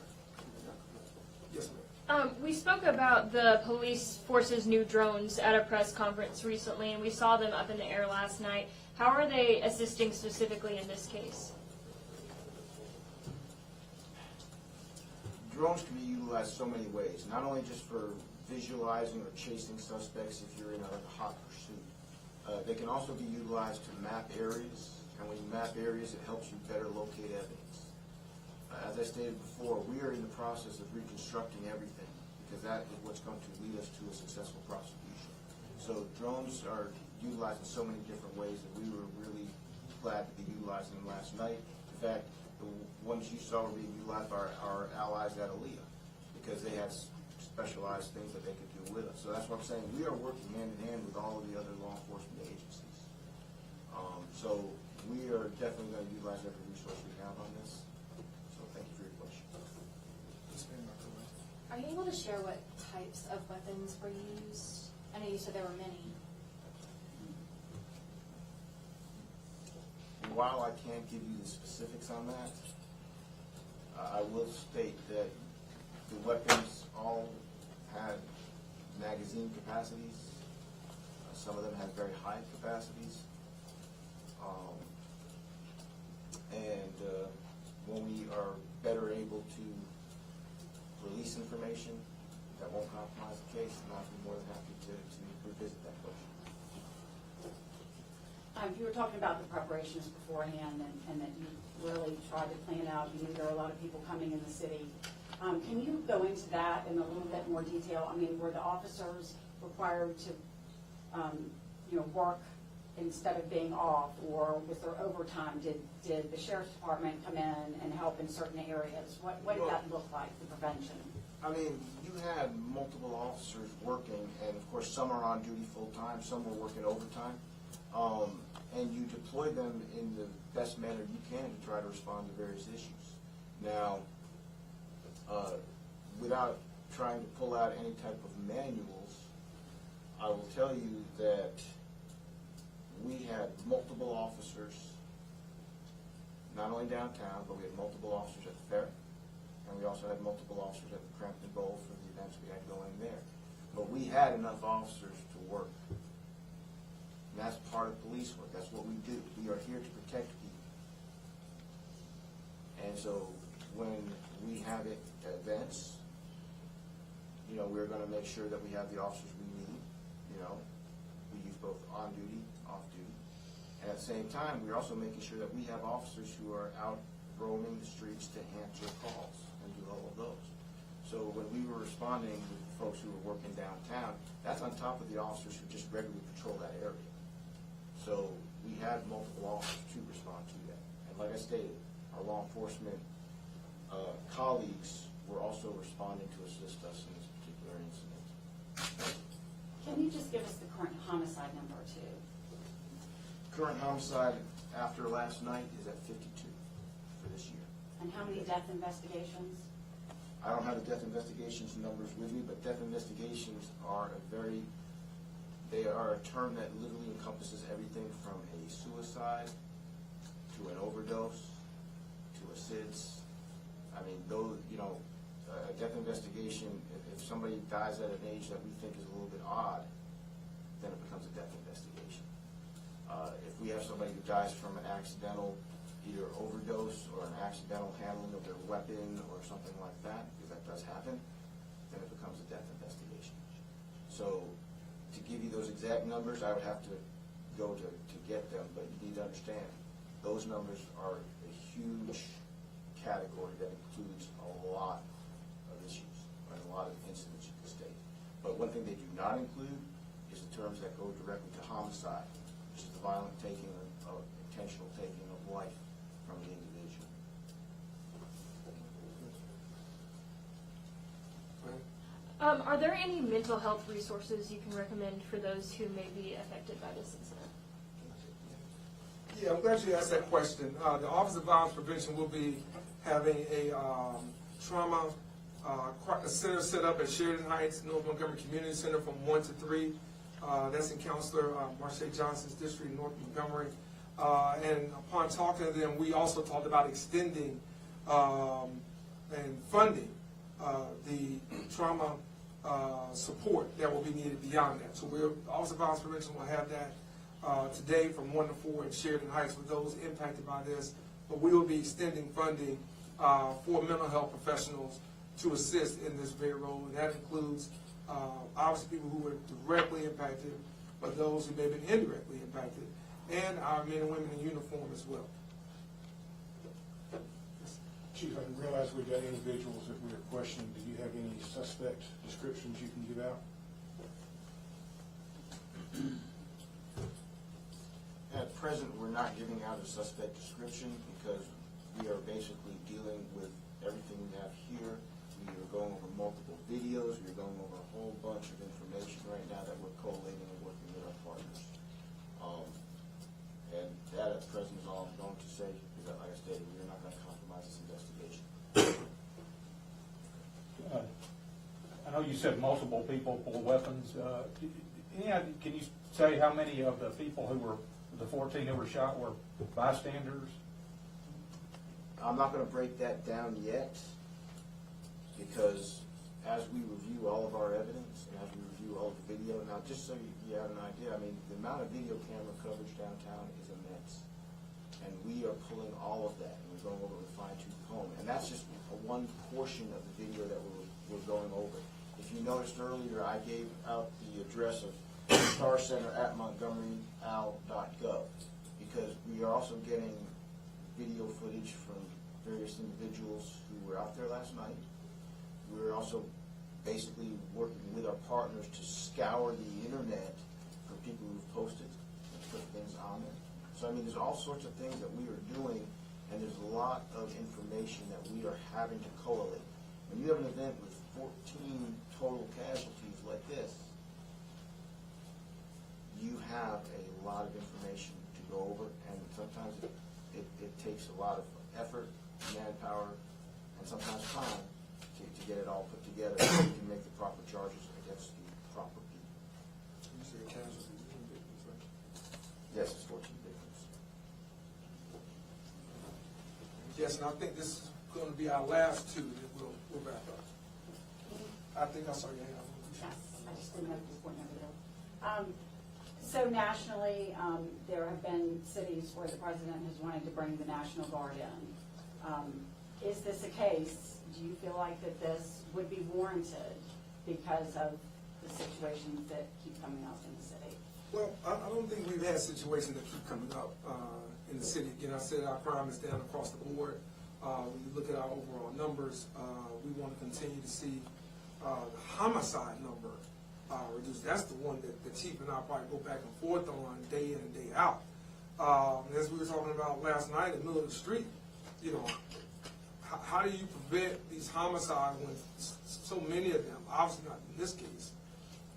Yes, ma'am. We spoke about the police force's new drones at a press conference recently, and we saw them up in the air last night. How are they assisting specifically in this case? Drones can be utilized so many ways, not only just for visualizing or chasing suspects if you're in a hot pursuit. They can also be utilized to map areas, and when you map areas, it helps you better locate evidence. As I stated before, we are in the process of reconstructing everything, because that is what's going to lead us to a successful prosecution. So drones are utilized in so many different ways that we were really glad to be utilizing them last night. In fact, the ones you saw were being utilized by our allies at Aaliyah, because they had specialized things that they could do with us. So that's what I'm saying. We are working hand in hand with all of the other law enforcement agencies. So we are definitely going to utilize every resource we have on this. So thank you for your question. Are you able to share what types of weapons were used? I know you said there were many. While I can't give you the specifics on that, I will state that the weapons all had magazine capacities. Some of them had very high capacities. When we are better able to release information that won't compromise the case, then I'll be more than happy to revisit that question. You were talking about the preparations beforehand and that you really tried to plan out. You knew there were a lot of people coming in the city. Can you go into that in a little bit more detail? I mean, were the officers required to, work instead of being off, or was there overtime? Did the sheriff's department come in and help in certain areas? What did that look like, the prevention? I mean, you had multiple officers working, and of course, some are on duty full-time, some were working overtime. And you deploy them in the best manner you can to try to respond to various issues. Now, without trying to pull out any type of manuals, I will tell you that we had multiple officers, not only downtown, but we had multiple officers at the fair, and we also had multiple officers at the Crampton Bowl for the events we had going there. But we had enough officers to work. And that's part of police work. That's what we do. We are here to protect people. And so when we have events, we're going to make sure that we have the officers we need. We use both on duty, off duty. And at the same time, we're also making sure that we have officers who are out roaming the streets to answer calls and do all of those. So when we were responding with folks who were working downtown, that's on top of the officers who just regularly patrol that area. So we had multiple officers to respond to that. And like I stated, our law enforcement colleagues were also responding to assist us in this particular incident. Can you just give us the current homicide number, too? Current homicide after last night is at 52 for this year. And how many death investigations? I don't have the death investigations numbers with me, but death investigations are they are a term that literally encompasses everything from a suicide to an overdose to a SIDS. I mean, those, a death investigation, if somebody dies at an age that we think is a little bit odd, then it becomes a death investigation. If we have somebody who dies from an accidental either overdose or an accidental handling of their weapon or something like that, because that does happen, then it becomes a death investigation. So to give you those exact numbers, I would have to go to get them, but you need to understand, those numbers are a huge category that includes a lot of issues and a lot of incidents you can state. But one thing they do not include is the terms that go directly to homicide, which is the violent taking of intentional taking of life from the individual. Are there any mental health resources you can recommend for those who may be affected by this incident? Yeah, I'm glad you asked that question. The Office of Violence Prevention will be having a trauma center set up at Sheridan Heights, North Montgomery Community Center from 1 to 3. That's in Counselor Marche Johnson's district in North Montgomery. And upon talking to them, we also talked about extending and funding the trauma support that will be needed beyond that. So the Office of Violence Prevention will have that today from 1 to 4 in Sheridan Heights for those impacted by this. But we will be extending funding for mental health professionals to assist in this very role. And that includes obviously people who were directly impacted, but those who may have been indirectly impacted, and our men and women in uniform as well. Chief, I didn't realize we got individuals that we were questioning. Do you have any suspect descriptions you can give out? At present, we're not giving out a suspect description because We are basically dealing with everything we have here. We are going over multiple videos. We are going over a whole bunch of information right now that we're collating and working with our partners. And that at present is all I'm going to say, because like I stated, we are not going to compromise this investigation. I know you said multiple people pull weapons. Can you say how many of the people who were, the 14 who were shot, were bystanders? I'm not going to break that down yet, because as we review all of our evidence and as we review all the video, now just so you have an idea, I mean, the amount of video camera coverage downtown is immense. And we are pulling all of that, and we're going over with a fine-tooth comb. And that's just one portion of the video that we're going over. If you noticed earlier, I gave out the address of Star Center at montgomeryal.gov, because we are also getting video footage from various individuals who were out there last night. We're also basically working with our partners to scour the internet for people who've posted and put things on there. So I mean, there's all sorts of things that we are doing, and there's a lot of information that we are having to collate. When you have an event with 14 total casualties like this, you have a lot of information to go over, and sometimes it takes a lot of effort, manpower, and sometimes time to get it all put together so you can make the proper charges against the proper people. You say casualties, victims, right? Yes, it's 14 victims. Yes, and I think this is going to be our last two that we'll wrap up. I think I saw your hand. Yes, I just didn't know if this point number though. So nationally, there have been cities where the president has wanted to bring the National Guard in. Is this a case? Do you feel like that this would be warranted because of the situations that keep coming up in the city? Well, I don't think we've had situations that keep coming up in the city. Again, I said our crime is down across the board. When you look at our overall numbers, we want to continue to see the homicide number reduced. That's the one that the chief and I probably go back and forth on day in and day out. As we were talking about last night in the middle of the street, you know, how do you prevent these homicides when so many of them, obviously not in this case,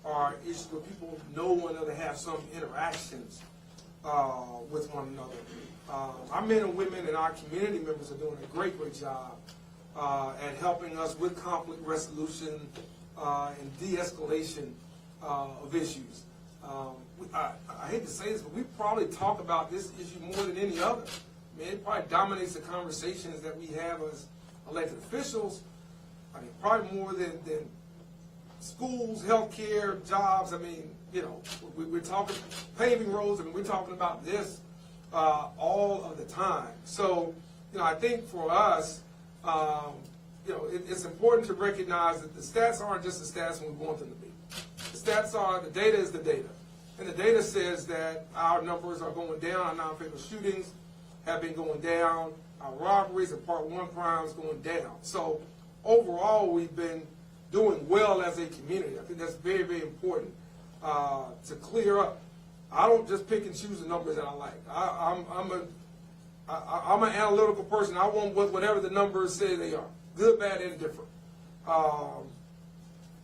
are issues where people know one another, have some interactions with one another. Our men and women and our community members are doing a great job at helping us with conflict resolution and de-escalation of issues. I hate to say this, but we probably talk about this issue more than any other. I mean, it probably dominates the conversations that we have as elected officials. I mean, probably more than schools, healthcare, jobs. I mean, you know, we're talking paving roads. I mean, we're talking about this all of the time. So, you know, I think for us, you know, it's important to recognize that the stats aren't just the stats when we want them to be. The stats are, the data is the data. And the data says that our numbers are going down, our non-fatal shootings have been going down, our robberies and Part 1 crimes going down. So overall, we've been doing well as a community. I think that's very, very important to clear up. I don't just pick and choose the numbers that I like. I'm an analytical person. I want whatever the numbers say they are, good, bad, and different.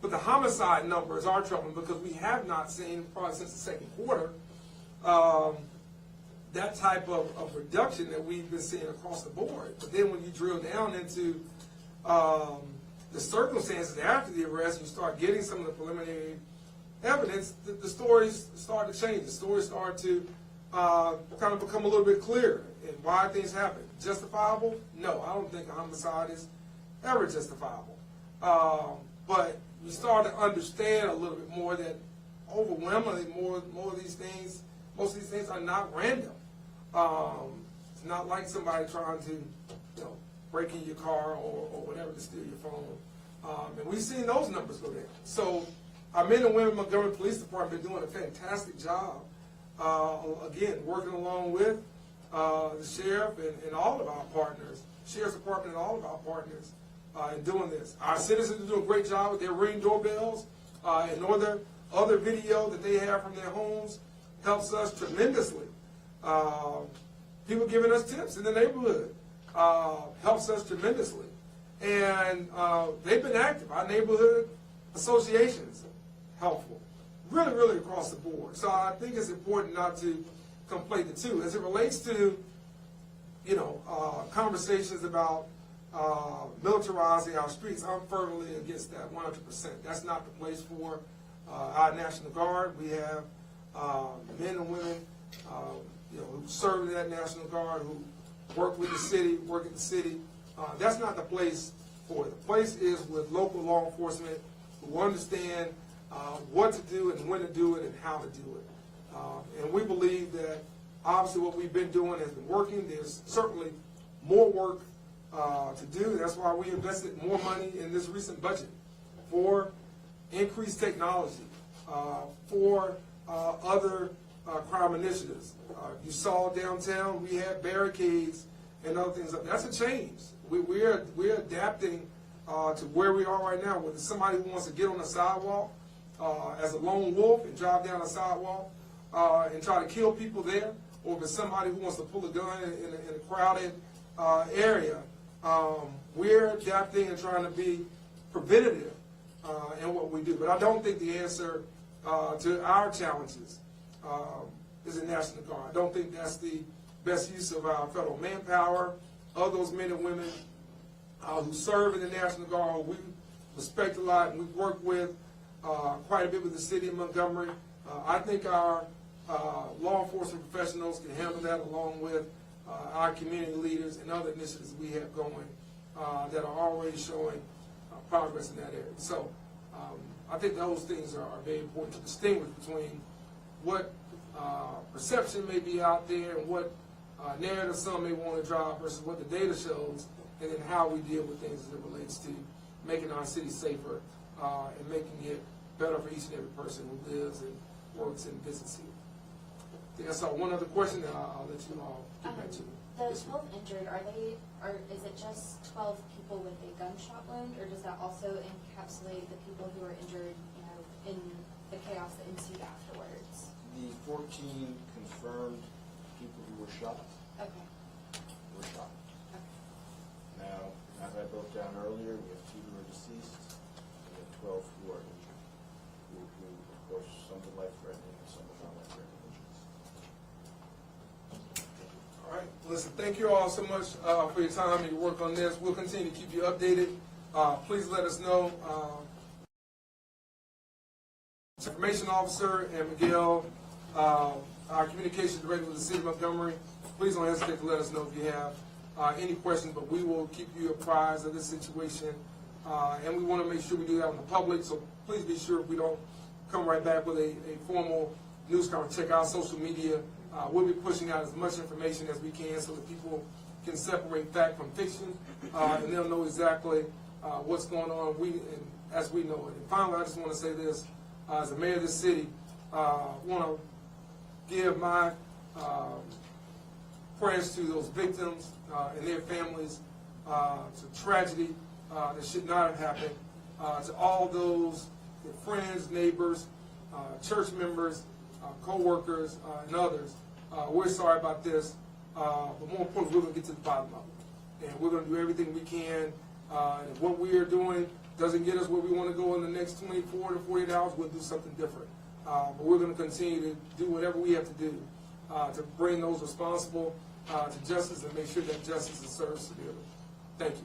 But the homicide numbers are troubling because we have not seen, probably since the second quarter, that type of reduction that we've been seeing across the board. But then when you drill down into the circumstances after the arrest, you start getting some of the preliminary evidence, the stories start to change. The stories start to kind of become a little bit clearer and why things happen. Justifiable? No, I don't think a homicide is ever justifiable. But you start to understand a little bit more that overwhelmingly more of these things, most of these things are not random. It's not like somebody trying to, you know, break in your car or whatever to steal your phone. And we've seen those numbers go down. So our men and women in Montgomery Police Department are doing a fantastic job. Again, working along with the sheriff and all of our partners, sheriff's department and all of our partners in doing this. Our citizens are doing a great job with their Ring doorbells and other video that they have from their homes helps us tremendously. People giving us tips in the neighborhood. helps us tremendously. And they've been active. Our neighborhood associations, helpful. Really, really across the board. So I think it's important not to conflate the two. As it relates to, conversations about militarizing our streets, I'm firmly against that 100%. That's not the place for our National Guard. We have men and women, who serve in that National Guard, who work with the city, work at the city. That's not the place for it. The place is with local law enforcement who understand what to do and when to do it and how to do it. And we believe that obviously what we've been doing has been working. There's certainly more work to do. That's why we invested more money in this recent budget for increased technology, for other crime initiatives. You saw downtown we had barricades and other things. That's a change. We're adapting to where we are right now. Whether somebody who wants to get on the sidewalk as a lone wolf and drive down the sidewalk and try to kill people there, or if it's somebody who wants to pull a gun in a crowded area, we're adapting and trying to be preventative in what we do. But I don't think the answer to our challenges is a National Guard. I don't think that's the best use of our federal manpower, of those men and women who serve in the National Guard, who we respect a lot and we've worked with quite a bit with the city of Montgomery. I think our law enforcement professionals can handle that, along with our community leaders and other initiatives we have going that are already showing progress in that area. So I think those things are very important to distinguish between what perception may be out there and what narrative some may want to drive versus what the data shows, and then how we deal with things as it relates to making our city safer and making it better for each and every person who lives and works and visits here. I think I saw one other question that I'll let you all get back to. The 12 injured, is it just 12 people with a gunshot wound, or does that also encapsulate the people who were injured, in the chaos that ensued afterwards? The 14 confirmed people who were shot Okay. were shot. Okay. Now, as I broke down earlier, we have 2 who are deceased, and we have 12 who are injured. Who, of course, some with life-threatening and some with non-life-threatening injuries. All right. Listen, thank you all so much for your time and your work on this. We'll continue to keep you updated. Please let us know. Information Officer and Miguel, our communications director with the City of Montgomery, please don't hesitate to let us know if you have any questions, but we will keep you apprised of this situation. And we want to make sure we do that on the public, so please be sure we don't come right back with a formal news conference. Check out social media. We'll be pushing out as much information as we can so that people can separate fact from fiction, and they'll know exactly what's going on as we know it. And finally, I just want to say this. As the mayor of this city, I want to give my prayers to those victims and their families. It's a tragedy that should not have happened. To all those friends, neighbors, church members, co-workers, and others, we're sorry about this, but more importantly, we're going to get to the bottom of it. And we're going to do everything we can. And if what we are doing doesn't get us where we want to go in the next 24 to 48 hours, we'll do something different. But we're going to continue to do whatever we have to do to bring those responsible to justice and make sure that justice is served severely. Thank you.